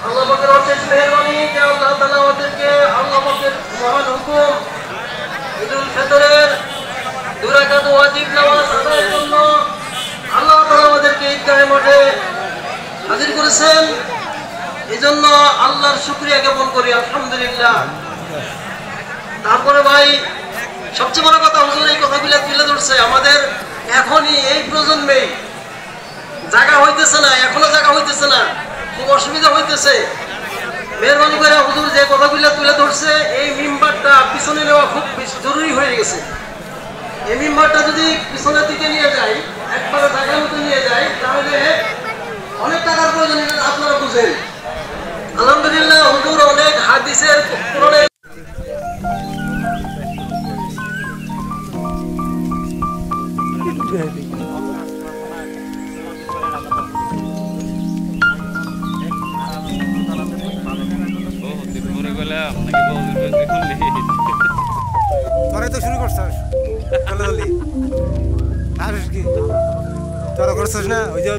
আল্লাহ পাকের অশেষ মেহেরবানি যে আল্লাহ তাআলা আমাদেরকে আল্লাহ পাকের মহান হুকুম ঈদুল ফিতরের 2 রাকাত ওয়াজিব নামাজ আদায়ের জন্য আল্লাহ তাআলা আমাদেরকে ঈদগাহ মাঠে হাজির করেছেন। এজন্য আল্লাহর শুকরিয়া জ্ঞাপন করি, আলহামদুলিল্লাহ। তারপরে ভাই সবচেয়ে বড় কথা, হুজুর এই কথাগুলো তুলে ধরছে, আমাদের এখনই এই প্রজন্মে জায়গা হইতেছে না, এখনো জায়গা হইতেছে না, খুব অসুবিধা হইতেছে। মেহরবানি করে হুজুর যে কথাগুলো তুলে ধরছে এই মিম্বারটা পিছনে নেওয়া খুব জরুরি হয়ে গেছে। এই মিম্বারটা যদি পিছনের দিকে নিয়ে যাই, একবারে জায়গার মতো নিয়ে যাই, তাহলে অনেক টাকার প্রয়োজন, আপনারা বুঝেন। আলহামদুলিল্লাহ হুজুর অনেক হাদিসের কোরআনের তোরাই তো শুরু করছিস কি তোরা করছিস না ওই যে